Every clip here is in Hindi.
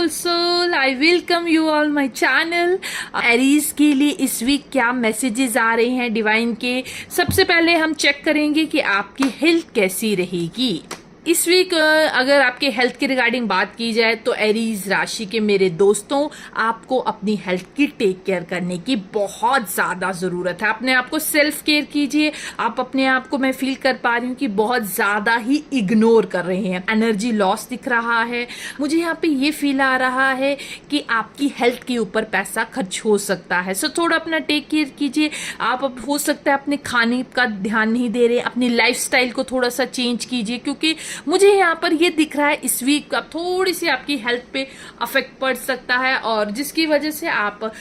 Beautiful soul, I welcome you all my channel. Aries के लिए इस वीक क्या मैसेजेस आ रहे हैं डिवाइन के। सबसे पहले हम चेक करेंगे कि आपकी हेल्थ कैसी रहेगी इस वीक। अगर आपके हेल्थ के रिगार्डिंग बात की जाए तो एरीज राशि के मेरे दोस्तों, आपको अपनी हेल्थ की टेक केयर करने की बहुत ज्यादा जरूरत है। अपने आप को सेल्फ केयर कीजिए। आप अपने आप को, मैं फील कर पा रही हूँ कि बहुत ज्यादा ही इग्नोर कर रहे हैं। एनर्जी लॉस दिख रहा है मुझे यहाँ पे। ये फील आ रहा है कि आपकी हेल्थ के ऊपर पैसा खर्च हो सकता है। सो थोड़ा अपना टेक केयर कीजिए। आप हो सकता है अपने खाने का ध्यान नहीं दे रहे, अपनी लाइफस्टाइल को थोड़ा सा चेंज कीजिए, क्योंकि मुझे यहाँ पर ये दिख रहा है इस वीक अब थोड़ी सी आपकी हेल्थ पे अफेक्ट पड़ सकता है, और जिसकी वजह से आप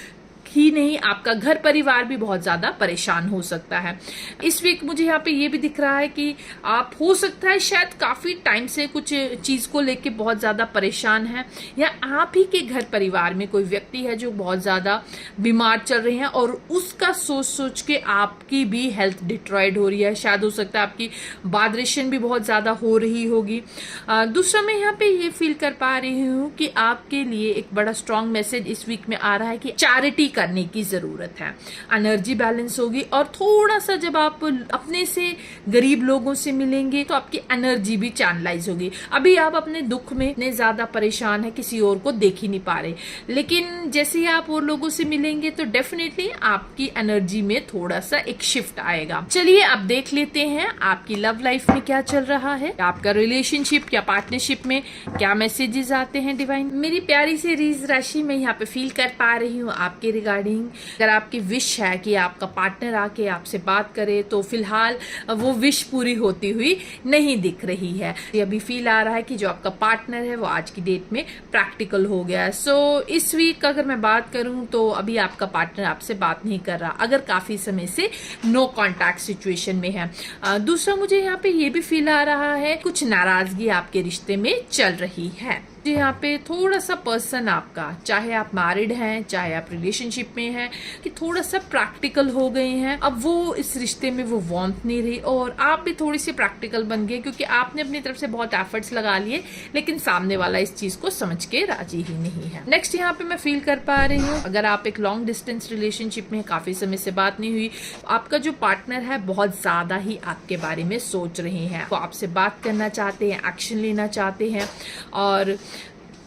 ही नहीं, आपका घर परिवार भी बहुत ज्यादा परेशान हो सकता है इस वीक। मुझे यहाँ पे ये भी दिख रहा है कि आप हो सकता है शायद काफी टाइम से कुछ चीज को लेके बहुत ज्यादा परेशान है, या आप ही के घर परिवार में कोई व्यक्ति है जो बहुत ज्यादा बीमार चल रहे हैं और उसका सोच सोच के आपकी भी हेल्थ डिट्रॉयड हो रही है। शायद हो सकता है आपकी वाइब्रेशन भी बहुत ज्यादा हो रही होगी। दूसरा, मैं यहाँ पे ये फील कर पा रही हूँ कि आपके लिए एक बड़ा स्ट्रॉन्ग मैसेज इस वीक में आ रहा है कि चैरिटी करने की जरूरत है। एनर्जी बैलेंस होगी, और थोड़ा सा जब आप अपने से गरीब लोगों से मिलेंगे तो आपकी एनर्जी भी चैनलाइज होगी। अभी आप अपने दुख में इतने ज्यादा परेशान है, किसी और को देख ही नहीं पा रहे, लेकिन जैसे ही आप और लोगों से मिलेंगे तो डेफिनेटली आपकी एनर्जी में थोड़ा सा एक शिफ्ट आएगा। चलिए अब देख लेते हैं आपकी लव लाइफ में क्या चल रहा है, आपका रिलेशनशिप या पार्टनरशिप में क्या मैसेजेस आते हैं डिवाइन। मेरी प्यारी सी एरीज राशि में यहाँ पे फील कर पा रही हूँ आपके रिगार्डिंग। अगर आपकी विश है कि आपका पार्टनर आके आपसे बात करे, तो फिलहाल वो विश पूरी होती हुई नहीं दिख रही है। ये अभी फील आ रहा है कि जो आपका पार्टनर है वो आज की डेट में प्रैक्टिकल हो गया है। सो इस वीक अगर मैं बात करूं तो अभी आपका पार्टनर आपसे बात नहीं कर रहा, अगर काफी समय से नो कॉन्टैक्ट सिचुएशन में है। दूसरा, मुझे यहाँ पे ये भी फील आ रहा है कुछ नाराजगी आपके रिश्ते में चल रही है। यहाँ पे थोड़ा सा पर्सन आपका, चाहे आप मैरिड हैं चाहे आप रिलेशनशिप में हैं, कि थोड़ा सा प्रैक्टिकल हो गए हैं। अब वो इस रिश्ते में वो वार्मथ नहीं रही, और आप भी थोड़ी सी प्रैक्टिकल बन गए, क्योंकि आपने अपनी तरफ से बहुत एफर्ट्स लगा लिए, लेकिन सामने वाला इस चीज को समझ के राजी ही नहीं है। नेक्स्ट, यहाँ पे मैं फील कर पा रही हूँ अगर आप एक लॉन्ग डिस्टेंस रिलेशनशिप में, काफी समय से बात नहीं हुई, आपका जो पार्टनर है बहुत ज्यादा ही आपके बारे में सोच रहे हैं, वो आपसे बात करना चाहते हैं, एक्शन लेना चाहते हैं। और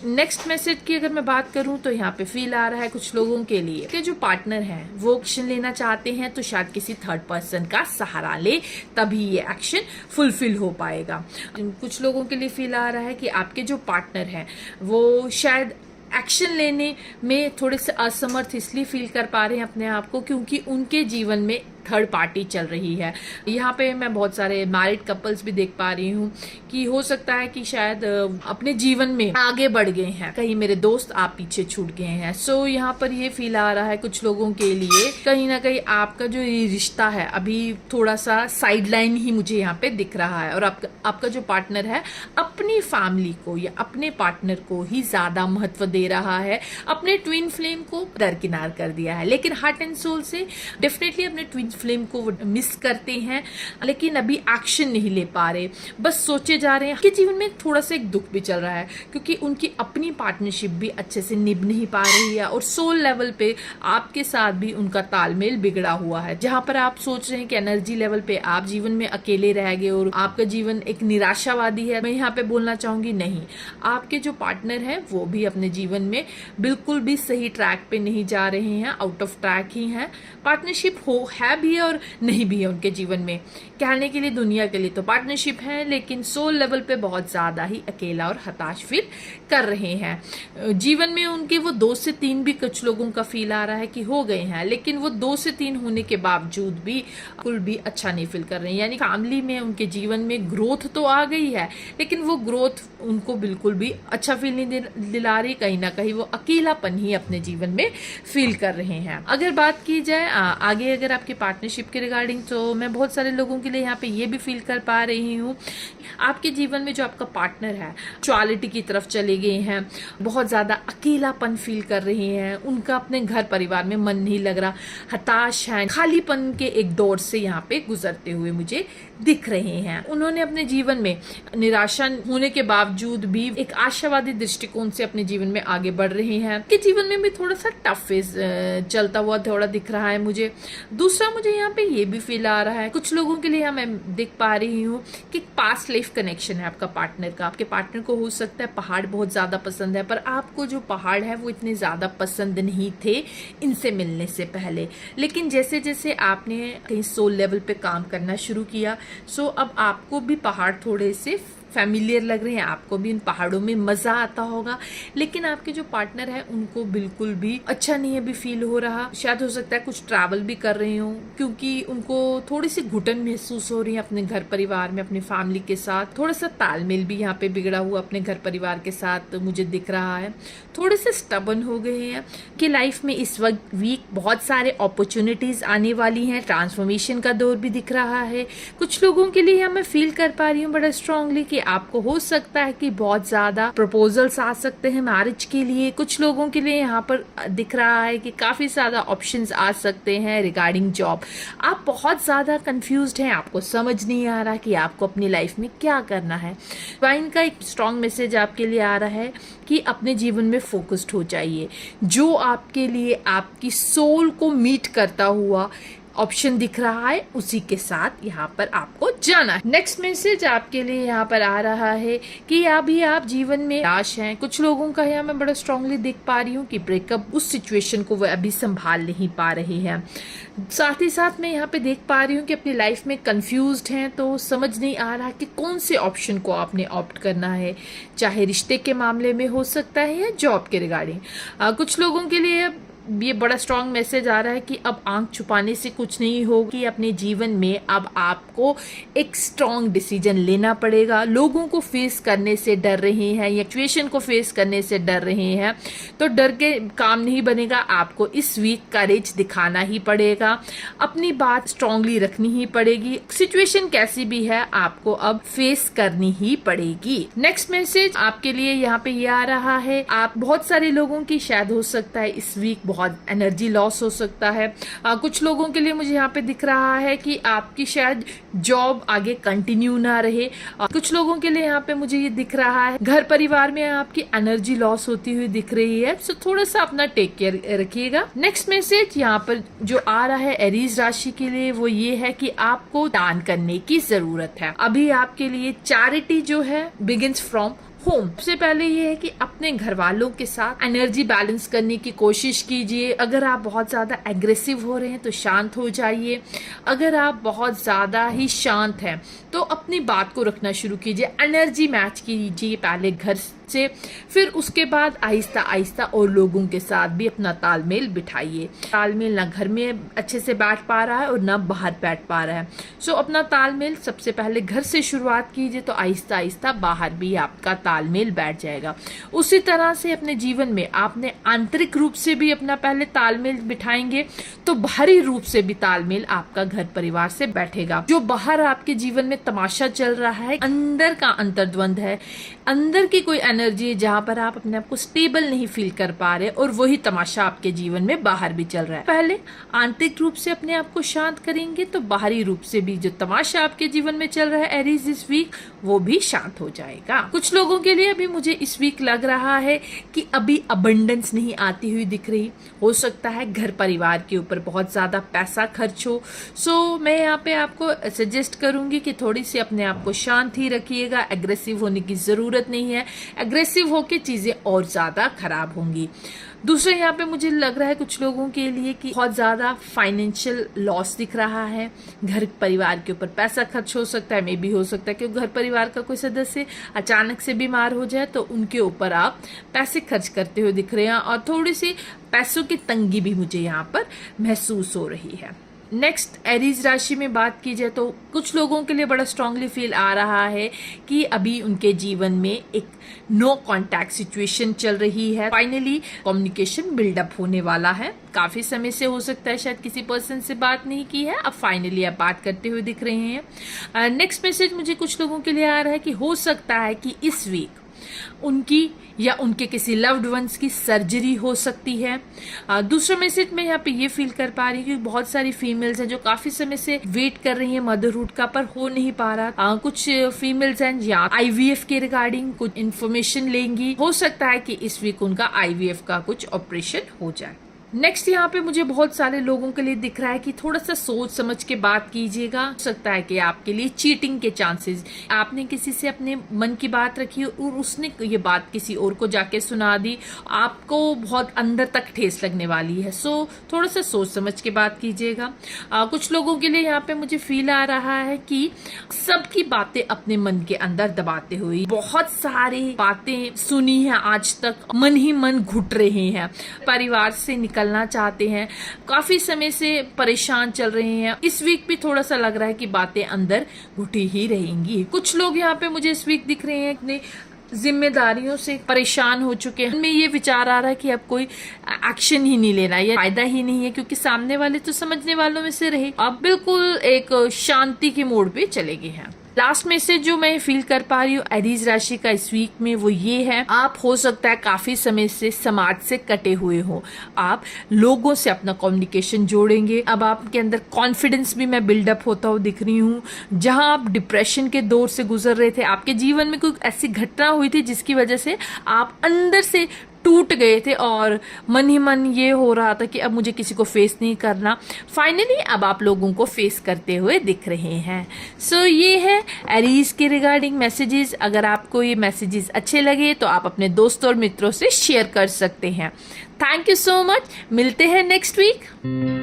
नेक्स्ट मैसेज की अगर मैं बात करूं तो यहाँ पे फील आ रहा है कुछ लोगों के लिए कि जो पार्टनर हैं वो एक्शन लेना चाहते हैं, तो शायद किसी थर्ड पर्सन का सहारा ले, तभी ये एक्शन फुलफिल हो पाएगा। कुछ लोगों के लिए फील आ रहा है कि आपके जो पार्टनर हैं वो शायद एक्शन लेने में थोड़े से असमर्थ इसलिए फील कर पा रहे हैं अपने आप को, क्योंकि उनके जीवन में थर्ड पार्टी चल रही है। यहाँ पे मैं बहुत सारे मैरिड कपल्स भी देख पा रही हूँ कि हो सकता है कि शायद अपने जीवन में आगे बढ़ गए हैं, कहीं मेरे दोस्त आप पीछे छूट गए हैं। सो यहाँ पर ये फील आ रहा है कुछ लोगों के लिए कहीं ना कहीं आपका जो ये रिश्ता है अभी थोड़ा सा साइडलाइन ही मुझे यहाँ पे दिख रहा है, और आपका जो पार्टनर है अपनी फैमिली को या अपने पार्टनर को ही ज्यादा महत्व दे रहा है, अपने ट्विन फ्लेम को दरकिनार कर दिया है। लेकिन हार्ट एंड सोल से डेफिनेटली अपने ट्विन फ्लेम को मिस करते हैं, लेकिन अभी एक्शन नहीं ले पा रहे, बस सोचे जा रहे हैं। उनके जीवन में थोड़ा सा एक दुख भी चल रहा है, क्योंकि उनकी अपनी पार्टनरशिप भी अच्छे से निभ नहीं पा रही है, और सोल लेवल पे आपके साथ भी उनका तालमेल बिगड़ा हुआ है। जहां पर आप सोच रहे हैं कि एनर्जी लेवल पे आप जीवन में अकेले रह गए और आपका जीवन एक निराशावादी है, मैं यहाँ पे बोलना चाहूंगी नहीं, आपके जो पार्टनर है वो भी अपने जीवन में बिल्कुल भी सही ट्रैक पे नहीं जा रहे हैं, आउट ऑफ ट्रैक ही है। पार्टनरशिप है भी है और नहीं भी है उनके जीवन में। कहने के लिए दुनिया के लिए तो पार्टनरशिप है, लेकिन सोल लेवल पे बहुत ज्यादा ही अकेला और हताश फील कर रहे हैं। जीवन में उनके वो 2 से 3 भी कुछ लोगों का फील आ रहा है कि हो गए हैं, लेकिन वो 2 से 3 होने के बावजूद भी बिल्कुल भी अच्छा नहीं फील कर रहे हैं। यानी फैमिली में उनके जीवन में ग्रोथ तो आ गई है, लेकिन वो ग्रोथ उनको बिल्कुल भी अच्छा फील नहीं दिला रही। कहीं ना कहीं वो अकेलापन ही अपने जीवन में फील कर रहे हैं। अगर बात की जाए आगे, अगर आपके पार्टनरशिप के रिगार्डिंग, तो मैं बहुत सारे लोगों के लिए यहाँ पे ये भी फील कर पा रही हूँ आपके जीवन में जो आपका पार्टनर है इक्वालिटी की तरफ चले गए हैं, बहुत ज़्यादा अकेलापन फील कर रहे हैं, उनका अपने घर परिवार में मन नहीं लग रहा, हताश है, खालीपन के एक दौर से यहाँ पे गुजरते हुए मुझे दिख रहे हैं। उन्होंने अपने जीवन में निराशा होने के बावजूद भी एक आशावादी दृष्टिकोण से अपने जीवन में आगे बढ़ रहे हैं। कि जीवन में भी थोड़ा सा टफ फेज चलता हुआ थोड़ा दिख रहा है मुझे। दूसरा मुझे यहाँ पे ये भी फील आ रहा है कुछ लोगों के लिए मैं देख पा रही हूँ कि पास्ट लाइफ कनेक्शन है आपका पार्टनर का। आपके पार्टनर को हो सकता है पहाड़ बहुत ज्यादा पसंद है, पर आपको जो पहाड़ है वो इतने ज्यादा पसंद नहीं थे इनसे मिलने से पहले, लेकिन जैसे जैसे आपने कहीं सोल लेवल पे काम करना शुरू किया, सो अब आपको भी पहाड़ थोड़े से फैमिलियर लग रहे हैं, आपको भी इन पहाड़ों में मजा आता होगा। लेकिन आपके जो पार्टनर है उनको बिल्कुल भी अच्छा नहीं अभी फील हो रहा। शायद हो सकता है कुछ ट्रैवल भी कर रहे हो, क्योंकि उनको थोड़ी सी घुटन महसूस हो रही है अपने घर परिवार में, अपनी फैमिली के साथ। थोड़ा सा तालमेल भी यहाँ पे बिगड़ा हुआ अपने घर परिवार के साथ मुझे दिख रहा है। थोड़े से स्टबन हो गए हैं कि लाइफ में इस वक्त वीक बहुत सारे अपॉर्चुनिटीज आने वाली हैं, ट्रांसफॉर्मेशन का दौर भी दिख रहा है। कुछ लोगों के लिए मैं फील कर पा रही हूँ बड़ा स्ट्रांगली कि आपको हो सकता है कि बहुत ज्यादा प्रपोजल्स आ सकते हैं मैरिज के लिए। कुछ लोगों के लिए यहाँ पर दिख रहा है कि काफी ज्यादा ऑप्शंस आ सकते हैं रिगार्डिंग जॉब। आप बहुत ज्यादा कंफ्यूज्ड हैं, आपको समझ नहीं आ रहा कि आपको अपनी लाइफ में क्या करना है। डिवाइन का एक स्ट्रॉन्ग मैसेज आपके लिए आ रहा है कि अपने जीवन में फोकस्ड हो जाइए। जो आपके लिए आपकी सोल को मीट करता हुआ ऑप्शन दिख रहा है उसी के साथ यहाँ पर आपको जाना है। नेक्स्ट मैसेज आपके लिए यहाँ पर आ रहा है कि अभी आप जीवन में निराश हैं। कुछ लोगों का यहाँ मैं बड़ा स्ट्रांगली देख पा रही हूँ कि ब्रेकअप उस सिचुएशन को वो अभी संभाल नहीं पा रहे हैं। साथ ही साथ मैं यहाँ पे देख पा रही हूँ कि अपनी लाइफ में कंफ्यूज्ड हैं, तो समझ नहीं आ रहा कि कौन से ऑप्शन को आपने ऑप्ट करना है, चाहे रिश्ते के मामले में हो सकता है या जॉब के रिगार्डिंग। कुछ लोगों के लिए ये बड़ा स्ट्रॉन्ग मैसेज आ रहा है कि अब आंख छुपाने से कुछ नहीं होगा, कि अपने जीवन में अब आपको एक स्ट्रॉन्ग डिसीजन लेना पड़ेगा। लोगों को फेस करने से डर रहे हैं या सिचुएशन को फेस करने से डर रहे हैं, तो डर के काम नहीं बनेगा। आपको इस वीक करेज दिखाना ही पड़ेगा, अपनी बात स्ट्रांगली रखनी ही पड़ेगी। सिचुएशन कैसी भी है आपको अब फेस करनी ही पड़ेगी। नेक्स्ट मैसेज आपके लिए यहाँ पे ये आ रहा है, आप बहुत सारे लोगों की शायद हो सकता है इस वीक बहुत एनर्जी लॉस हो सकता है। कुछ लोगों के लिए मुझे यहाँ पे दिख रहा है कि आपकी शायद जॉब आगे कंटिन्यू ना रहे। कुछ लोगों के लिए यहाँ पे मुझे ये दिख रहा है घर परिवार में आपकी एनर्जी लॉस होती हुई दिख रही है, सो थोड़ा सा अपना टेक केयर रखिएगा। नेक्स्ट मैसेज यहाँ पर जो आ रहा है एरीज राशि के लिए वो ये है कि आपको दान करने की जरूरत है। अभी आपके लिए चैरिटी जो है बिगिंस फ्रॉम होम। सबसे पहले ये है कि अपने घर वालों के साथ एनर्जी बैलेंस करने की कोशिश कीजिए। अगर आप बहुत ज्यादा एग्रेसिव हो रहे हैं तो शांत हो जाइए। अगर आप बहुत ज्यादा ही शांत हैं तो अपनी बात को रखना शुरू कीजिए, एनर्जी मैच कीजिए पहले घर से, फिर उसके बाद आहिस्ता आहिस्ता और लोगों के साथ भी अपना तालमेल बिठाइए। तालमेल ना घर में अच्छे से बैठ पा रहा है और ना बाहर बैठ पा रहा है, सो अपना तालमेल सबसे पहले घर से शुरुआत कीजिए, तो आहिस्ता आहिस्ता बाहर भी आपका तालमेल बैठ जाएगा। उसी तरह से अपने जीवन में आपने आंतरिक रूप से भी अपना पहले तालमेल बिठाएंगे तो बाहरी रूप से भी तालमेल आपका घर परिवार से बैठेगा। जो बाहर आपके जीवन में तमाशा चल रहा है, अंदर का अंतर्द्वंद है, अंदर की कोई एनर्जी है जहां पर आप अपने आप को स्टेबल नहीं फील कर पा रहे, और वही तमाशा आपके जीवन में बाहर भी चल रहा है। पहले आंतरिक रूप से अपने आप को शांत करेंगे तो बाहरी रूप से भी जो तमाशा आपके जीवन में चल रहा है एरीज इस वीक, वो भी शांत हो जाएगा। कुछ लोगों के लिए अभी मुझे इस वीक लग रहा है कि अभी अबंडेंस नहीं आती हुई दिख रही। हो सकता है घर परिवार के ऊपर बहुत ज्यादा पैसा खर्च हो, सो मैं यहाँ पे आपको सजेस्ट करूंगी कि थोड़ी सी अपने आप को शांत ही रखिएगा। एग्रेसिव होने की जरूरत नहीं है, एग्रेसिव होके चीजें और ज्यादा खराब होंगी। दूसरा यहाँ पे मुझे लग रहा है कुछ लोगों के लिए कि बहुत ज्यादा फाइनेंशियल लॉस दिख रहा है। घर परिवार के ऊपर पैसा खर्च हो सकता है, मे भी हो सकता है कि घर परिवार का कोई सदस्य अचानक से बीमार हो जाए तो उनके ऊपर आप पैसे खर्च करते हुए दिख रहे हैं, और थोड़ी सी पैसों की तंगी भी मुझे यहाँ पर महसूस हो रही है। नेक्स्ट एरीज राशि में बात की जाए तो कुछ लोगों के लिए बड़ा स्ट्रांगली फील आ रहा है कि अभी उनके जीवन में एक नो कांटेक्ट सिचुएशन चल रही है। फाइनली कम्युनिकेशन बिल्डअप होने वाला है। काफी समय से हो सकता है शायद किसी पर्सन से बात नहीं की है, अब फाइनली आप बात करते हुए दिख रहे हैं। नेक्स्ट मैसेज मुझे कुछ लोगों के लिए आ रहा है कि हो सकता है कि इस वीक उनकी या उनके किसी लव्ड वंस की सर्जरी हो सकती है। दूसरा मैसेज मैं यहाँ पे ये फील कर पा रही हूँ कि बहुत सारी फीमेल्स हैं जो काफी समय से वेट कर रही हैं मदरहुड का, पर हो नहीं पा रहा। कुछ फीमेल्स हैं या आईवीएफ के रिगार्डिंग कुछ इन्फॉर्मेशन लेंगी। हो सकता है कि इस वीक उनका आईवीएफ का कुछ ऑपरेशन हो जाए। नेक्स्ट यहाँ पे मुझे बहुत सारे लोगों के लिए दिख रहा है कि थोड़ा सा सोच समझ के बात कीजिएगा। हो सकता है कि आपके लिए चीटिंग के चांसेस, आपने किसी से अपने मन की बात रखी और उसने ये बात किसी और को जाके सुना दी, आपको बहुत अंदर तक ठेस लगने वाली है। सो थोड़ा सा सोच समझ के बात कीजिएगा। कुछ लोगों के लिए यहाँ पे मुझे फील आ रहा है कि सबकी बातें अपने मन के अंदर दबाते हुए बहुत सारी बातें सुनी है आज तक, मन ही मन घुट रहे हैं, परिवार से निकलना चाहते हैं, काफी समय से परेशान चल रहे हैं। इस वीक भी थोड़ा सा लग रहा है कि बातें अंदर घुटी ही रहेंगी। कुछ लोग यहाँ पे मुझे इस वीक दिख रहे हैं अपने जिम्मेदारियों से परेशान हो चुके हैं। उनमें ये विचार आ रहा है कि अब कोई एक्शन ही नहीं लेना, ये फायदा ही नहीं है, क्योंकि सामने वाले तो समझने वालों में से रहे, अब बिल्कुल एक शांति के मोड पे चले गए हैं। लास्ट मैसेज जो मैं फील कर पा रही हूँ एरीज राशि का इस वीक में वो ये है, आप हो सकता है काफी समय से समाज से कटे हुए हो, आप लोगों से अपना कम्युनिकेशन जोड़ेंगे। अब आपके अंदर कॉन्फिडेंस भी मैं बिल्डअप होता हुआ दिख रही हूँ। जहां आप डिप्रेशन के दौर से गुजर रहे थे, आपके जीवन में कोई ऐसी घटना हुई थी जिसकी वजह से आप अंदर से टूट गए थे और मन ही मन ये हो रहा था कि अब मुझे किसी को फेस नहीं करना। फाइनली अब आप लोगों को फेस करते हुए दिख रहे हैं। सो ये है एरीज के रिगार्डिंग मैसेजेस। अगर आपको ये मैसेजेस अच्छे लगे तो आप अपने दोस्तों और मित्रों से शेयर कर सकते हैं। Thank you so much. मिलते हैं नेक्स्ट वीक।